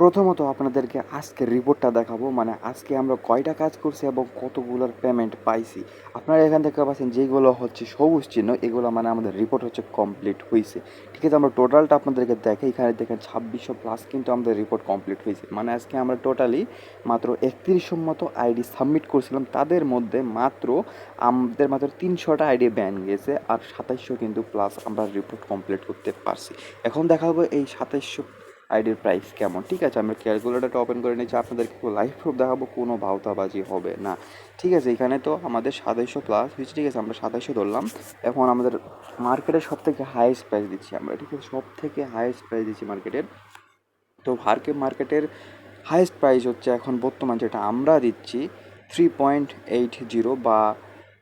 প্রথমত আপনাদেরকে আজকের রিপোর্টটা দেখাবো, মানে আজকে আমরা কয়টা কাজ করছি এবং কতগুলোর পেমেন্ট পাইছি। আপনারা এখান থেকে পাচ্ছেন যেগুলো হচ্ছে সবুজ চিহ্ন, এগুলো মানে আমাদের রিপোর্ট হচ্ছে কমপ্লিট হয়েছে। ঠিক আছে, আমরা টোটালটা আপনাদেরকে দেখে এখানে দেখেন 2600+ কিন্তু আমাদের রিপোর্ট কমপ্লিট হয়েছে। মানে আজকে আমরা টোটালি মাত্র 3100 মতো আইডি সাবমিট করছিলাম, তাদের মধ্যে আমাদের 300টা আইডি ব্যান গেছে, আর 2700 কিন্তু প্লাস আমরা রিপোর্ট কমপ্লিট করতে পারছি। এখন দেখাবো এই 2700 আইডির প্রাইস কেমন। ঠিক আছে, আমরা ক্যালকুলেটারটা ওপেন করে নিচ্ছি, আপনাদেরকে লাইভ প্রুফ দেখাবো, কোনো ভাওতাবাজি হবে না। ঠিক আছে, এখানে তো আমাদের 2700+ হয়েছে। ঠিক আছে, আমরা 2700 ধরলাম। এখন আমাদের মার্কেটের সব থেকে হাইয়েস্ট প্রাইস দিচ্ছি আমরা। ঠিক আছে, সব থেকে হাইয়েস্ট প্রাইস দিচ্ছি মার্কেটের। তো মার্কেটের হাইয়েস্ট প্রাইস হচ্ছে এখন বর্তমান যেটা আমরা দিচ্ছি 3.80, বা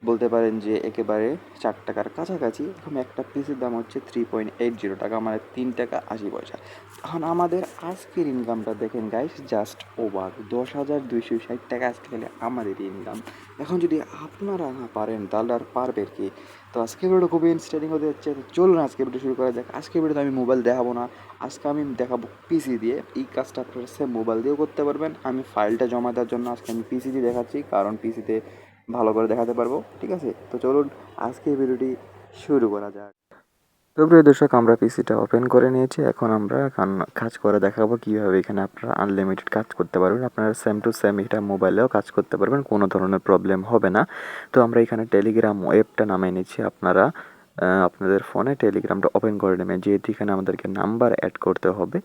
বলতে পারেন যে একেবারে 4 টাকার কাছাকাছি। এখন একটা পিসের দাম হচ্ছে 3.80 টাকা, মানে 3 টাকা 80 পয়সা। এখন আমাদের আজকের ইনকামটা দেখেন গাইস, জাস্ট ওভার 10,260 টাকা আজকে খালি আমাদের ইনকাম। এখন যদি আপনারা না পারেন তাহলে আর পারবে কি? তো আজকে ভিডিও খুবই ইন্টারেস্টিং হতে যাচ্ছে। তো চলুন আজকে ভিডিও শুরু করা যাক। আজকে ভিডিওতে আমি মোবাইল দেখাবো না, আজকে আমি দেখাবো পিসি দিয়ে। এই কাজটা আপনারা সেম মোবাইল দিয়েও করতে পারবেন। আমি ফাইলটা জমা দেওয়ার জন্য আজকে আমি পিসি দিয়ে দেখাচ্ছি, কারণ পিসিতে ভালো করে দেখাতে পারবো। ঠিক আছে, তো চলুন আজকে ভিডিওটি শুরু করা যাক। তো প্রিয় দর্শক, আমরা পিসিটা ওপেন করে নিয়েছি। এখন আমরা কাজ করে দেখাবো কীভাবে এখানে আপনারা আনলিমিটেড কাজ করতে পারবেন। আপনারা সেম টু সেম এটা মোবাইলেও কাজ করতে পারবেন, কোনো ধরনের প্রবলেম হবে না। তো আমরা এখানে টেলিগ্রাম ওয়েবটা নামিয়ে নিচ্ছি। আপনারা আপনাদের ফোনে টেলিগ্রামটা ওপেন করে নেবেন, যেহেতু এখানে আমাদেরকে নাম্বার অ্যাড করতে হবে,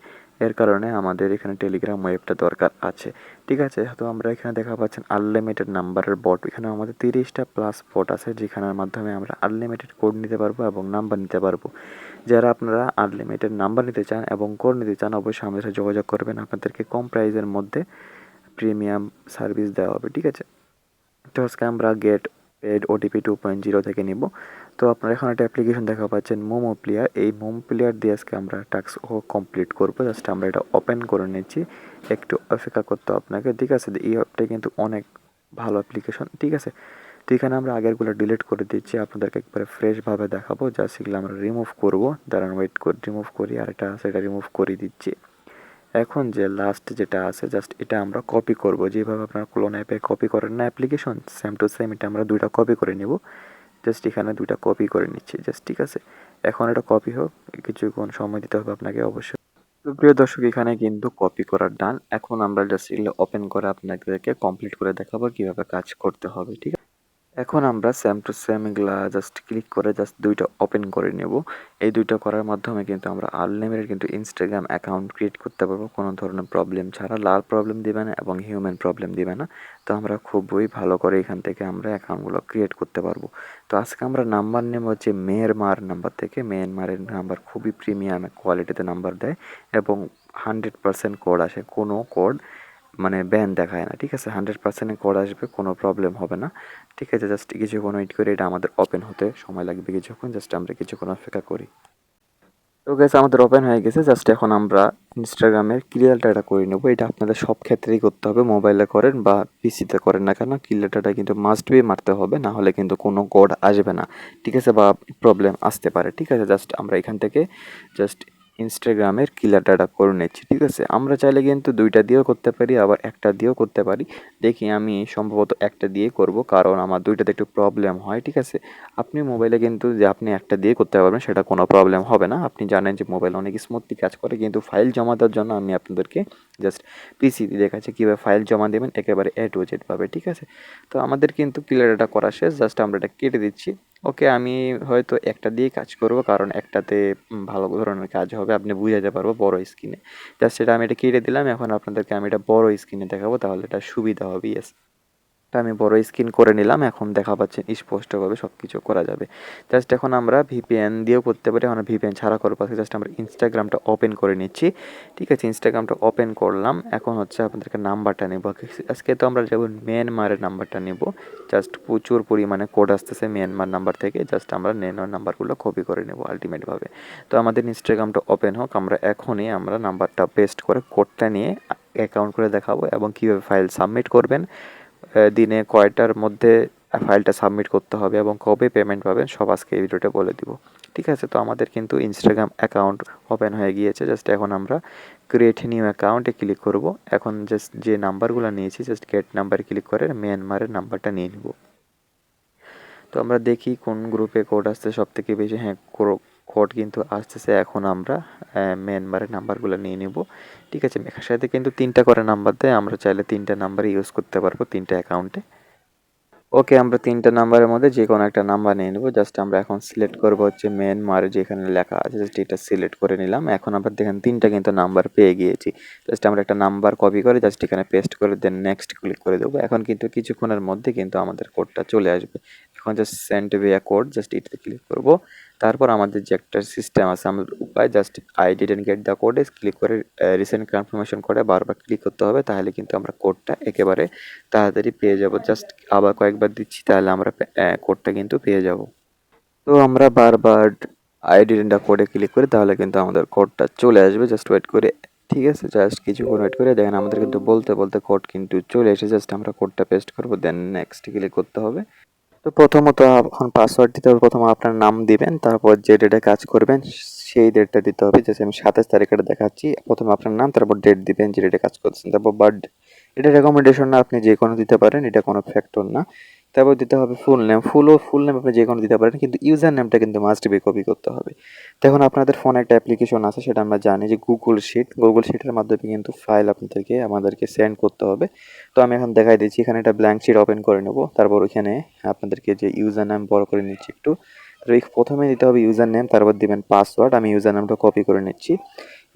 এর কারণে আমাদের এখানে টেলিগ্রাম ওয়েবটা দরকার আছে। ঠিক আছে, তো আমরা এখানে দেখা পাচ্ছেন আনলিমিটেড নাম্বারের বট। এখানে আমাদের 30টা প্লাস বট আছে, যেখানের মাধ্যমে আমরা আনলিমিটেড কোড নিতে পারবো এবং নাম্বার নিতে পারবো। যারা আপনারা আনলিমিটেড নাম্বার নিতে চান এবং কোড নিতে চান, অবশ্যই আমাদের সাথে যোগাযোগ করবেন। আপনাদেরকে কম প্রাইসের মধ্যে প্রিমিয়াম সার্ভিস দেওয়া হবে। ঠিক আছে, তো আজকে আমরা গেট পেড ওটিপি 2.0 থেকে নিব। তো আপনারা এখন একটা অ্যাপ্লিকেশন দেখা পাচ্ছেন মোমো প্লেয়ার। এই মোমো প্লেয়ার দিয়ে আজকে আমরা টাস্ক কমপ্লিট করবো। জাস্ট আমরা এটা ওপেন করে নিচ্ছি, একটু অপেক্ষা করতে আপনাকে। ঠিক আছে, এই অ্যাপটা কিন্তু অনেক ভালো অ্যাপ্লিকেশন। ঠিক আছে, তো এখানে আমরা আগেরগুলো ডিলিট করে দিচ্ছি, আপনাদেরকে একবারে ফ্রেশভাবে দেখাবো। জাস্ট এগুলো আমরা রিমুভ করবো, দাঁড়ান ওয়েট করে রিমুভ করি, আর এটা আছে এটা রিমুভ করে দিচ্ছি। এখন যে লাস্ট যেটা আছে, জাস্ট এটা আমরা কপি করব। যেভাবে আপনারা ক্লোন অ্যাপে কপি করেন না অ্যাপ্লিকেশন, সেম টু সেম এটা আমরা 2টা কপি করে নেব। জাস্ট এখানে 2টা কপি করে নিচ্ছি জাস্ট। ঠিক আছে, এখন এটা কপি হোক, কিছুক্ষণ সময় দিতে হবে আপনাকে অবশ্যই। তো প্রিয় দর্শক, এখানে কিন্তু কপি করার ডান। এখন আমরা জাস্ট এগুলো ওপেন করে আপনাদেরকে কমপ্লিট করে দেখাবো কীভাবে কাজ করতে হবে। ঠিক আছে, এখন আমরা সেম টু সেম এগুলা জাস্ট ক্লিক করে জাস্ট 2টা ওপেন করে নেব। এই 2টা করার মাধ্যমে কিন্তু আমরা আনলিমিটেড কিন্তু ইনস্টাগ্রাম অ্যাকাউন্ট ক্রিয়েট করতে পারবো, কোনো ধরনের প্রবলেম ছাড়া। লাল প্রবলেম দিবে না এবং হিউম্যান প্রবলেম দিবে না। তো আমরা খুবই ভালো করে এখান থেকে আমরা অ্যাকাউন্টগুলো ক্রিয়েট করতে পারবো। তো আজকে আমরা নাম্বার নেব হচ্ছে মেহেরমার নাম্বার থেকে। মেহেরমারের নাম্বার খুবই প্রিমিয়াম কোয়ালিটিতে নাম্বার দেয় এবং 100% কোড আসে, কোনো কোড মানে ব্যান দেখায় না। ঠিক আছে, 100% কোড আসবে, কোনো প্রবলেম হবে না। ঠিক আছে, জাস্ট কিছুক্ষণ ওয়েট করে এটা আমাদের ওপেন হতে সময় লাগবে কিছুক্ষণ। জাস্ট আমরা কিছুক্ষণ অপেক্ষা করি। তো গাইস, আমাদের ওপেন হয়ে গেছে। জাস্ট এখন আমরা ইনস্টাগ্রামের ক্লিয়ার ডাটা করে নেব। এটা আপনাদের সব ক্ষেত্রেই করতে হবে, মোবাইলে করেন বা পিসিতে করেন না কেন, ক্লিয়ার ডাটা কিন্তু মাস্ট বি মারতে হবে, না হলে কিন্তু কোনো কোড আসবে না। ঠিক আছে, বা প্রবলেম আসতে পারে। ঠিক আছে, জাস্ট আমরা এখান থেকে জাস্ট ইনস্টাগ্রামের ক্লিয়ার ডাটা করে নিচ্ছি। ঠিক আছে, আমরা চাইলে কিন্তু 2টা দিয়েও করতে পারি, আবার একটা দিয়েও করতে পারি। দেখি, আমি সম্ভবত একটা দিয়ে করব, কারণ আমার 2টাতে একটু প্রবলেম হয়। ঠিক আছে, আপনি মোবাইলে কিন্তু যে আপনি একটা দিয়ে করতে পারবেন সেটা কোনো প্রবলেম হবে না। আপনি জানেন যে মোবাইল অনেক স্মুথলি কাজ করে, কিন্তু ফাইল জমা দেওয়ার জন্য আমি আপনাদেরকে জাস্ট পিসি দিয়ে দেখাচ্ছি কীভাবে ফাইল জমা দেবেন একেবারে A to Z পাবে। ঠিক আছে, তো আমাদের কিন্তু ক্লিয়ার ডাটা করা শেষ। জাস্ট আমরা এটা কেটে দিচ্ছি। ওকে, আমি হয়তো একটা দিয়ে কাজ করব, কারণ একটাতে ভালো ধরনের কাজ হবে, আপনি বুঝাতে পারবো বড় স্ক্রিনে। জাস্ট সেটা আমি এটা কেটে দিলাম। এখন আপনাদেরকে আমি এটা বড় স্ক্রিনে দেখাবো, তাহলে এটা সুবিধা হবে। ইয়েস, আমি বড় স্ক্রিন করে নিলাম। এখন দেখা পাচ্ছেন স্পষ্টভাবে সব কিছু করা যাবে। জাস্ট এখন আমরা ভিপিএন দিয়েও করতে পারি, আমরা ভিপিএন ছাড়া করবো। জাস্ট আমরা ইনস্টাগ্রামটা ওপেন করে নিচ্ছি। ঠিক আছে, ইনস্টাগ্রামটা ওপেন করলাম। এখন হচ্ছে আপনাদেরকে নাম্বারটা নেব। আজকে তো আমরা যেমন মিয়ানমারের নাম্বারটা নেব। জাস্ট প্রচুর পরিমাণে কোড আসতেছে মিয়ানমার নাম্বার থেকে, জাস্ট আমরা নাম্বারগুলো কপি করে নেব আলটিমেটভাবে। তো আমাদের ইনস্টাগ্রামটা ওপেন হোক, আমরা এখনই আমরা নাম্বারটা পেস্ট করে কোডটা নিয়ে অ্যাকাউন্ট করে দেখাবো এবং কীভাবে ফাইল সাবমিট করবেন, দিনে কয়টার মধ্যে ফাইলটা সাবমিট করতে হবে এবং কবে পেমেন্ট পাবেন, সব আজকে এই ভিডিওটা বলে দিব। ঠিক আছে? তো আমাদের কিন্তু ইনস্টাগ্রাম অ্যাকাউন্ট ওপেন হয়ে গিয়েছে। জাস্ট এখন আমরা ক্রিয়েট নিউ অ্যাকাউন্টে ক্লিক করব। এখন জাস্ট যে নাম্বারগুলো নিয়েছি জাস্ট গেট নাম্বারে ক্লিক করে মিয়ানমারের নাম্বারটা নিয়ে নিব। তো আমরা দেখি কোন গ্রুপে কোড আসছে সবথেকে বেশি। হ্যাঁ, কোড কিন্তু আসতেছে। এখন আমরা মিয়ানমারের নাম্বারগুলো নিয়ে নিব। ঠিক আছে? সাথে কিন্তু ৩টা করে নাম্বার দেয়। আমরা চাইলে ৩টা নাম্বার ইউজ করতে পারবো ৩টা অ্যাকাউন্টে। ওকে, আমরা ৩টা নাম্বারের মধ্যে যেকোনো একটা নাম্বার নিয়ে নেব। জাস্ট আমরা এখন সিলেক্ট করব হচ্ছে মিয়ানমার যেখানে লেখা আছে জাস্ট এটা সিলেক্ট করে নিলাম। এখন আমরা দেখেন ৩টা কিন্তু নাম্বার পেয়ে গিয়েছি। জাস্ট আমরা একটা নাম্বার কপি করে জাস্ট এখানে পেস্ট করে দেন নেক্সট ক্লিক করে দেবো। এখন কিন্তু কিছুক্ষণের মধ্যে কিন্তু আমাদের কোডটা চলে আসবে। এখন just send via code just এটাতে ক্লিক করব। তারপর আমাদের যে একটা সিস্টেম আছে আমাদের উপায় just I didn't get the code click করে রিসেন্ট কনফার্মেশন করে বারবার ক্লিক করতে হবে, তাহলে কিন্তু আমরা কোডটা একেবারে তাড়াতাড়ি পেয়ে যাব। জাস্ট আবার কয়েকবার দিচ্ছি তাহলে আমরা কোডটা কিন্তু পেয়ে যাব। তো আমরা বারবার আই ডিডন্ট দ্য কোডে ক্লিক করি তাহলে কিন্তু আমাদের কোডটা চলে আসবে। জাস্ট ওয়েট করে, ঠিক আছে? জাস্ট কিছুক্ষণ ওয়েট করে দেখেন আমাদের কিন্তু বলতে বলতে কোড কিন্তু চলে এসে জাস্ট আমরা কোডটা পেস্ট করব দেন নেক্সট ক্লিক করতে হবে। তো প্রথমত এখন পাসওয়ার্ড দিতে হবে। প্রথমে আপনার নাম দিবেন, তারপর যে ডেটে কাজ করবেন সেই ডেটটা দিতে হবে। যেমন আমি 27 তারিখটা দেখাচ্ছি। প্রথমে আপনার নাম, তারপর ডেট দিবেন যে ডেটে কাজ করছেন, তারপর বার্থডে। এটা রেকমেন্ডেশন না, আপনি যে কোনো দিতে পারেন, এটা কোনো ফ্যাক্টর না। তারপর দিতে হবে ফুল নেম। ফুল নেম আপনি যে কোনো দিতে পারেন, কিন্তু ইউজার নেমটা কিন্তু মাস্ট বি কপি করতে হবে। দেখুন আপনাদের ফোনে একটা অ্যাপ্লিকেশন আছে, সেটা আমরা জানি যে গুগল শিটের মাধ্যমে কিন্তু ফাইল আপনাদেরকে আমাদেরকে সেন্ড করতে হবে। তো আমি এখন দেখাই দিচ্ছি। এখানে একটা ব্ল্যাঙ্ক শিট ওপেন করে নেব। তারপর ওইখানে আপনাদেরকে যে ইউজার নেম বড় করে নিচ্ছি একটু। তো প্রথমে দিতে হবে ইউজার নেম, তারপর দিবেন পাসওয়ার্ড। আমি ইউজার নামটা কপি করে নিচ্ছি।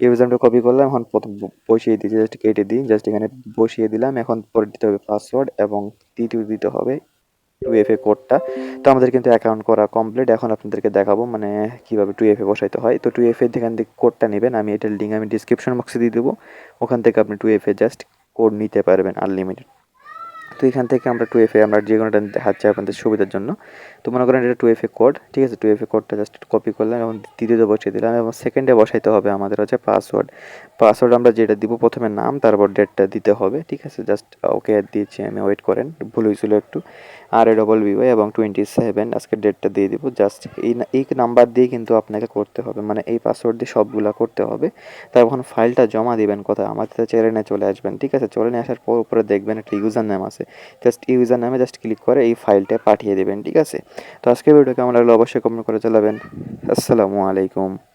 ইউজার নামটা কপি করলাম। এখন প্রথম বসিয়ে দিচ্ছি, জাস্ট কেটে দিই, জাস্ট এখানে বসিয়ে দিলাম। এখন পরে দিতে হবে পাসওয়ার্ড এবং দ্বিতীয় দিতে হবে 2FA কোডটা। তো আমাদের কিন্তু অ্যাকাউন্ট করা কমপ্লিট। এখন আপনাদেরকে দেখাবো মানে কিভাবে 2FA বসাইতে হয়। তো 2FA এখান থেকে কোডটা নেবেন, আমি এটার লিঙ্ক আমি ডিসক্রিপশন বক্সে দিয়ে দেবো। ওখান থেকে আপনি 2FA জাস্ট কোড নিতে পারবেন আনলিমিটেড। তো এখান থেকে আমরা 2FA আমরা যে কোনোটা দেখাচ্ছি আপনাদের সুবিধার জন্য। তো মনে করেন এটা 2FA কোড, ঠিক আছে? 2FA কোডটা জাস্ট কপি করলাম এবং দ্বিতীয়তে বসিয়ে দিলাম এবং সেকেন্ডে বসাইতে হবে আমাদের হচ্ছে পাসওয়ার্ড আমরা যেটা দিব প্রথমে নাম তারপর ডেটটা দিতে হবে, ঠিক আছে? জাস্ট ওকে দিচ্ছি আমি, ওয়েট করেন, ভুল হয়েছিল একটু। RAWY এবং 27 আজকে ডেটটা দিয়ে দিব। জাস্ট এই নাম্বার দিয়ে কিন্তু আপনাকে করতে হবে, মানে এই পাসওয়ার্ড দিয়ে সবগুলা করতে হবে। তখন ফাইলটা জমা দিবেন কোথায়? আমাদের চ্যানেলে চলে আসবেন, ঠিক আছে? চলে আসার পর উপরে দেখবেন একটা ইউজার নেম আছে, জাস্ট ইউজার নামে জাস্ট ক্লিক করে এই ফাইলটা পাঠিয়ে দেবেন, ঠিক আছে? তো আজকে ভিডিও কেমন লাগলো অবশ্যই কমেন্ট করে জানাবেন। আসসালামু আলাইকুম।